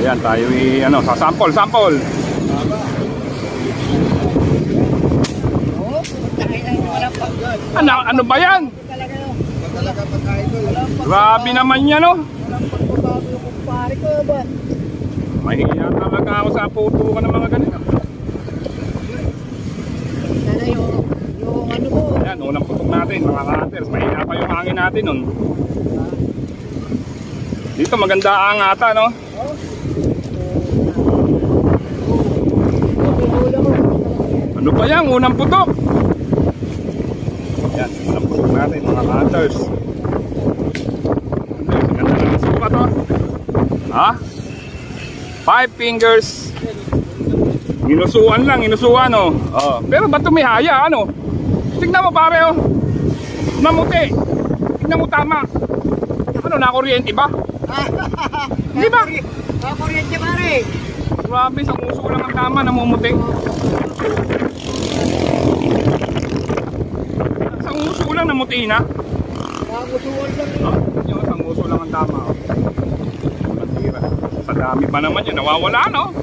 Ayan, tayo ano, sa sample. Ano ba yan? Grabe naman yan, no? Mahiya talaga ako sa puto ka ng mga ganito. Ayan, unang putok natin, mga cutters. Mahina pa yung hangin natin nun. Dito maganda ang ata, no? Ano ba yan? Unang putok. Ayan, unang putok natin, mga cutters. Ganda na ng suka to. Ha? 5 fingers. Inusuan lang, no? Oh. Pero ba't tumihaya, ano? Tignan mo pare, oh. Namuti. Tignan mo tama. Ano, nakuryente ba? Hindi ba? Nakuryente pare. Grabe, sa uso lang ang tama, namumuti. Sa uso lang namuti na. Nakusuan lang eh. Oh, yun, sa uso lang ang tama. Oh. Sa dami pa naman yun, nawawala, no?